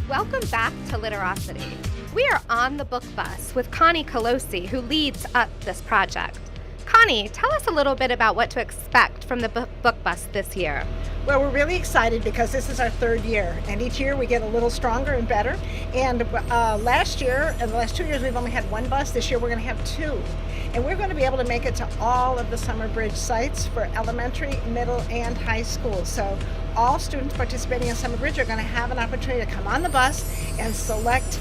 Welcome back to Literocity. We are on the book bus with Connie Kolosey, who leads up this project. Connie, tell us a little bit about what to expect from the book bus this year. Well, we're really excited because this is our third year, and each year we get a little stronger and better. And last year, and the last 2 years, we've only had one bus. This year we're going to have two. And we're going to be able to make it to all of the Summer Bridge sites for elementary, middle, and high school. So all students participating in Summer Bridge are going to have an opportunity to come on the bus and select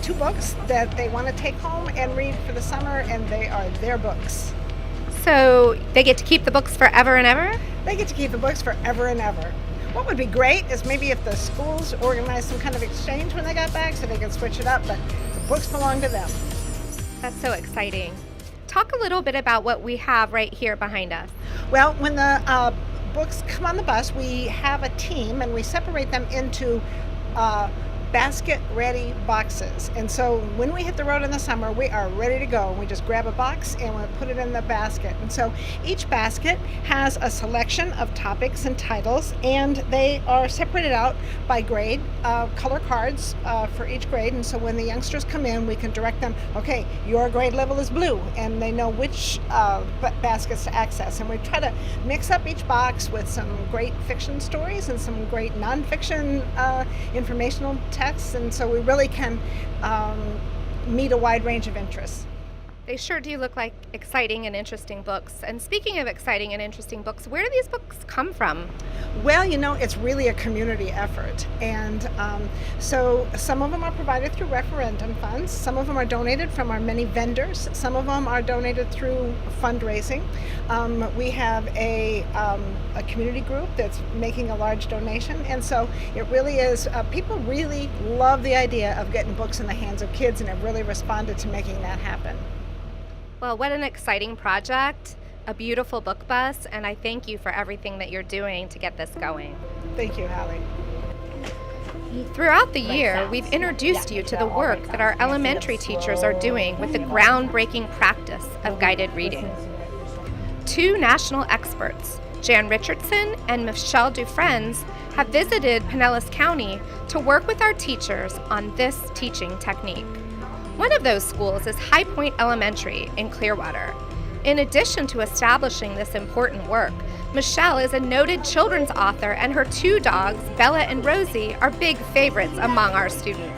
two books that they want to take home and read for the summer, and they are their books. So they get to keep the books forever and ever? They get to keep the books forever and ever. What would be great is maybe if the schools organized some kind of exchange when they got back so they can switch it up, but the books belong to them. That's so exciting. Talk a little bit about what we have right here behind us. Well, when the books come on the bus, we have a team and we separate them into basket-ready boxes. And so when we hit the road in the summer, we are ready to go. We just grab a box and we put it in the basket. And so each basket has a selection of topics and titles, and they are separated out by grade, color cards for each grade. And so when the youngsters come in, we can direct them, okay, your grade level is blue, and they know which baskets to access. And we try to mix up each box with some great fiction stories and some great nonfiction informational texts, and so we really can meet a wide range of interests. They sure do look like exciting and interesting books. And speaking of exciting and interesting books, where do these books come from? Well, it's really a community effort. And so some of them are provided through referendum funds. Some of them are donated from our many vendors. Some of them are donated through fundraising. We have a community group that's making a large donation. And so it really is, people really love the idea of getting books in the hands of kids, and have really responded to making that happen. Well, what an exciting project, a beautiful book bus, and I thank you for everything that you're doing to get this going. Thank you, Hallie. Throughout the year, we've introduced you to the work that our elementary teachers are doing with the groundbreaking practice of guided reading. Two national experts, Jan Richardson and Michelle Dufresne, have visited Pinellas County to work with our teachers on this teaching technique. One of those schools is High Point Elementary in Clearwater. In addition to establishing this important work, Michelle is a noted children's author, and her two dogs, Bella and Rosie, are big favorites among our students.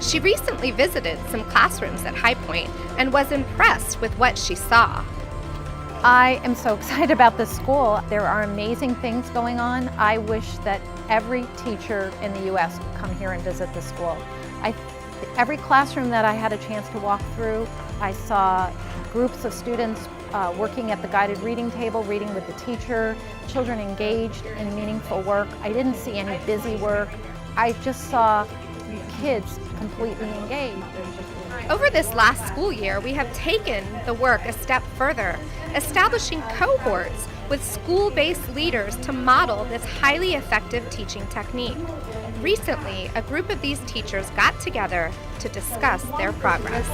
She recently visited some classrooms at High Point and was impressed with what she saw. I am so excited about this school. There are amazing things going on. I wish that every teacher in the U.S. would come here and visit the school. Every classroom that I had a chance to walk through, I saw groups of students working at the guided reading table, reading with the teacher, children engaged in meaningful work. I didn't see any busy work. I just saw kids completely engaged. Over this last school year, we have taken the work a step further, establishing cohorts with school-based leaders to model this highly effective teaching technique. Recently, a group of these teachers got together to discuss their progress.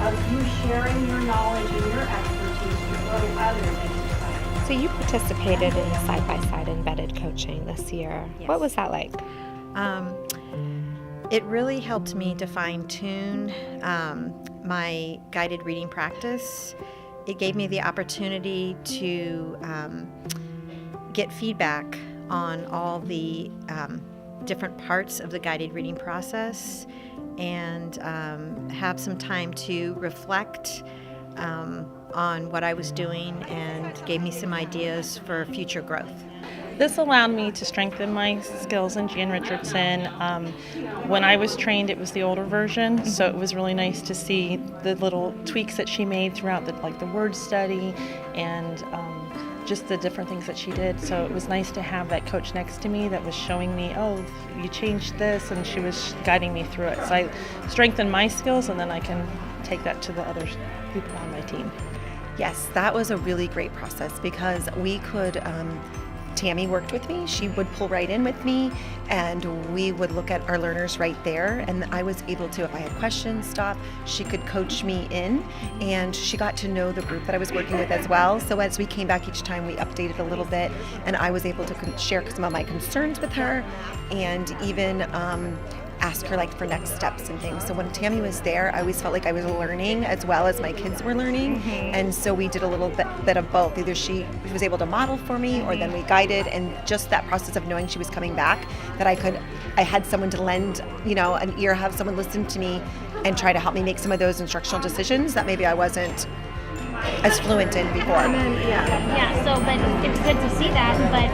Of you sharing your knowledge and your expertise with others. So you participated in side-by-side embedded coaching this year. Yes. What was that like? It really helped me to fine-tune my guided reading practice. It gave me the opportunity to get feedback on all the different parts of the guided reading process, and have some time to reflect on what I was doing, and gave me some ideas for future growth. This allowed me to strengthen my skills in Jan Richardson. When I was trained, it was the older version, so it was really nice to see the little tweaks that she made throughout the word study and just the different things that she did. So it was nice to have that coach next to me that was showing me, oh, you changed this, and she was guiding me through it. So I strengthened my skills, and then I can take that to the other people on my team. Yes, that was a really great process because we could Tammy worked with me. She would pull right in with me, and we would look at our learners right there, and I was able to, if I had questions, stop. She could coach me in, and she got to know the group that I was working with as well. So as we came back each time, we updated a little bit, and I was able to share some of my concerns with her, and even ask her like for next steps and things. So when Tammy was there, I always felt like I was learning as well as my kids were learning. And so we did a little bit of both. Either she was able to model for me, or then we guided, and just that process of knowing she was coming back, that I had someone to lend, an ear, have someone listen to me and try to help me make some of those instructional decisions that maybe I wasn't as fluent in before. So but it's good to see that, but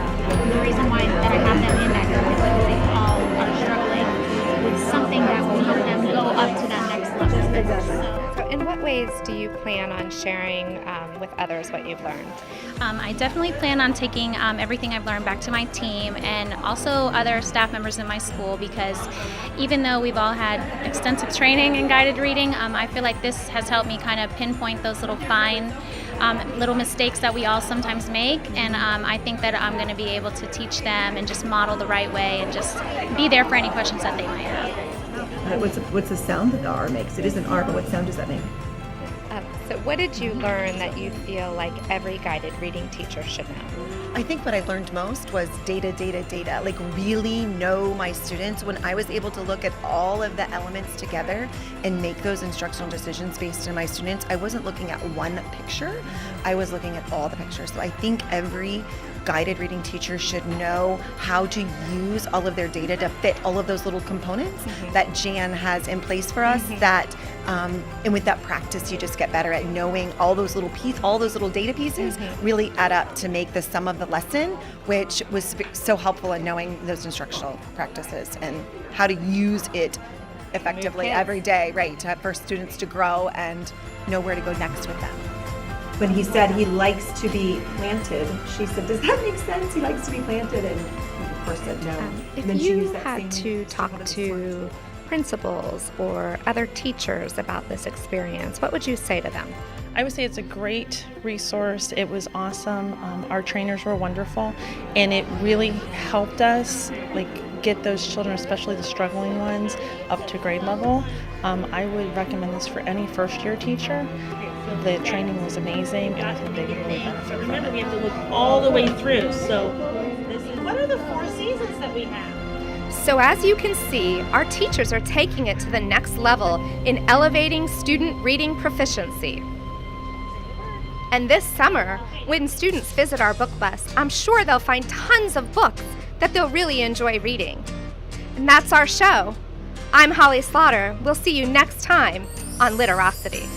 the reason why that I have them in that group is because they all are struggling with something that will help them go up to that next level. So in what ways do you plan on sharing with others what you've learned? I definitely plan on taking everything I've learned back to my team and also other staff members in my school, because even though we've all had extensive training in guided reading, I feel like this has helped me kind of pinpoint those little fine little mistakes that we all sometimes make, and I think that I'm going to be able to teach them and just model the right way and just be there for any questions that they might have. What's the sound that the R makes? It is an R, but what sound does that make? So what did you learn that you feel like every guided reading teacher should know? I think what I learned most was data, like really know my students. When I was able to look at all of the elements together and make those instructional decisions based on my students, I wasn't looking at one picture, I was looking at all the pictures. So I think every guided reading teacher should know how to use all of their data to fit all of those little components that Jan has in place for us, that and with that practice you just get better at knowing all those little data pieces really add up to make the sum of the lesson, which was so helpful in knowing those instructional practices and how to use it effectively every day, right, for students to grow and know where to go next with them. When he said he likes to be planted, she said, does that make sense? He likes to be planted? And he, of course, said no. If you had to talk to principals or other teachers about this experience, what would you say to them? I would say it's a great resource. It was awesome. Our trainers were wonderful, and it really helped us get those children, especially the struggling ones, up to grade level. I would recommend this for any first-year teacher. The training was amazing, and I think they would really benefit from it. Remember, we have to look all the way through. So, what are the 4 seasons that we have? So as you can see, our teachers are taking it to the next level in elevating student reading proficiency. And this summer, when students visit our book bus, I'm sure they'll find tons of books that they'll really enjoy reading. And that's our show. I'm Holly Slaughter. We'll see you next time on Literocity.